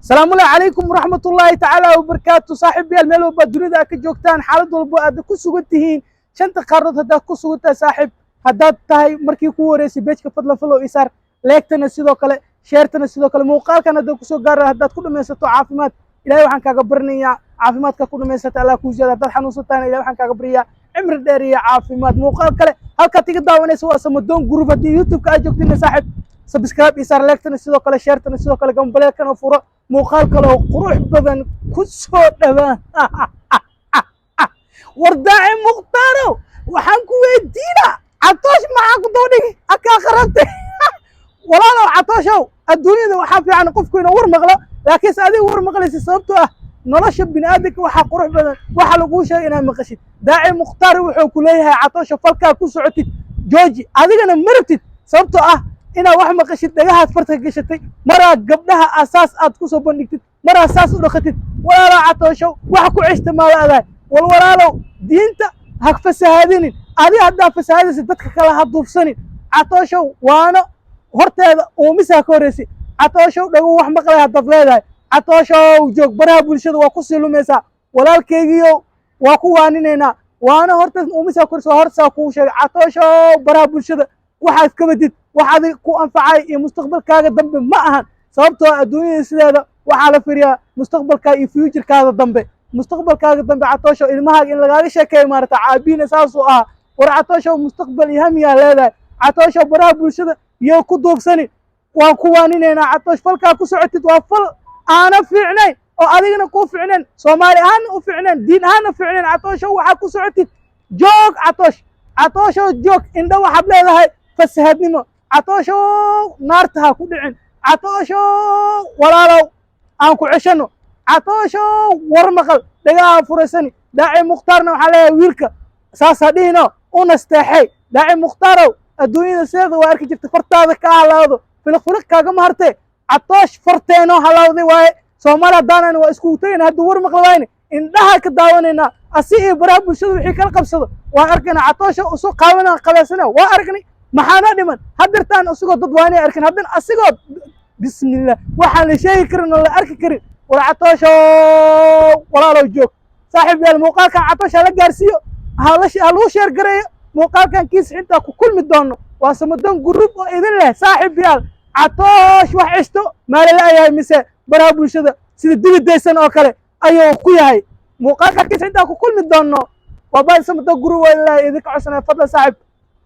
السلام عليكم ورحمة الله تعالى وبركاته. صاحبي الميلو بدريدا كجوكتان حالد والبو أد كسوغتهين شنت قارد هدا كسوغتا صاحب هداد تاي مركي كو وريسي بيجka fadlan follow isar leegtana sidoo kale sheertana sidoo kale muuqaalkan hada kusoo gaar hadaad ku dhameysato caafimaad ilaahay waxaan kaaga barnayaa caafimaadka ku dhameysata Allah ku ziyada dad xanuunsataan ilaahay waxaan kaaga bariyaa cimri dheer iyo caafimaad muuqaal kale halka tiga daawanaysa waa Samadoon group hadii YouTube ka joogtina saaxib subscribe isar leegtana sidoo kale sheertana sidoo kale gambaleelkana furo muuqaal kale oo qurux badan ku soo dhawaan wardaaci muqtaaro waxaan ku weydiinaa catoosh maxaa ku doodhigi akaa qarabtay walaalow catooshow adduunyada waxaa fiican qofku inuu war maqlo laakiinse adiga war maqlaysa sababtoo ah nolosha bini'aadamka waxaa qurux badan waxa laguu sheegay inaad maqashid daaci muqtaar wuxuu ku leeyahay catoosha falkaa ku socotid jooji adigana ma rabtid sababtoo ah inaad wax maqashid dhagahaad farta gashatay maraa gabdhaha asaas aad ku soo bandhigtid maraa saas u dhaqatid walaalow catooshow wax ku ceshta maalaadahay walaalow diinta ha fasahaadinin adiga haddaa fasahaadaysa dadka kale ha duubsanin catooshow waana horteeda uumisaa ka horreysay catooshow dhago wax maqlay haddaad leedahay catooshow joog baraha bulshada waa ku sii lumaysaa walaalkaygiiyo waa ku waaninaynaa waana horteed uumisaa korsa horsaa kuu sheegay catooshow baraha bulshada waxaad ka badid wax adiga ku anfacay iyo mustaqbalkaaga dambe ma ahan sababtoo adduunyada sideeda waxaa la fiiriyaa mustaqbalkaaga iyo future-kaaga dambe mustaqbalkaaga dambe catooshow ilmahaaga in lagaaga sheekeeyo maarata caabiina saasuu ahaa war catooshow mustaqbal iyo hamiyaa leedahay catooshow baraha bulshada iyo ku duubsanin waan ku waaninaynaa catoosh falkaa ku socotid waa fal aana fiicnayn oo adigana kuu fiicnayn soomaali ahaanna u fiicnayn diin ahaanna fiicnayn catooshow waxaa ku socotid joog catooshow joog indha waxaad leedahay fasahaadnimo catooshow naarta ha ku dhicin catooshow walaalow aan ku ceshano catooshow war maqal dhagaha furaysani daaci mukhtaarna waxaa leeyahay wiilka saasaa dhihino u nasteexay daaci mukhtaarow adduunyada sideeda waa arki jirta fartaada ka halaawdo filiq kaagama hartee catoosh farteenoo halaawday waaye soomaali haddaanayna waa iskugu tegayna hadduu war maqla waayne indhaha ka daawanaynaa asi iyo baraha bulshada wixii kala qabsado waan arkayna catoosha usu qaabana qabeysana waa aragnay maxaana dhiman haddirtaan asigoo dad waanay arkin haddana asigoo bismillah waxaan la sheegi karin oo la arki karin war catooshow walaalow joog saaxiib yaal muuqaalkan catoosha la gaarsiiyo ha lagu sheer gareeyo muuqaalkan kiis intaa ku kulmi doono waa Samadoon group oo idin leh saaxiib yaal catoosh wax ceshto maala ayahay mise baraha bulshada sida dibidaysan oo kale ayuu ku yahay muuqaalkan kiis intaa ku kulmi doono waa baa Samadoon group oo ilaa idin ka codsanay fadlan saaxiib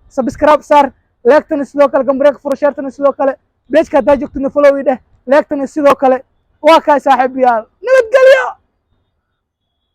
subscribe sar leegtana sidoo kale gambareek furo sheertana sidoo kale page-ka haddaa joogtana follow ideh leegtana sidoo kale waa kaa saaxiib yaal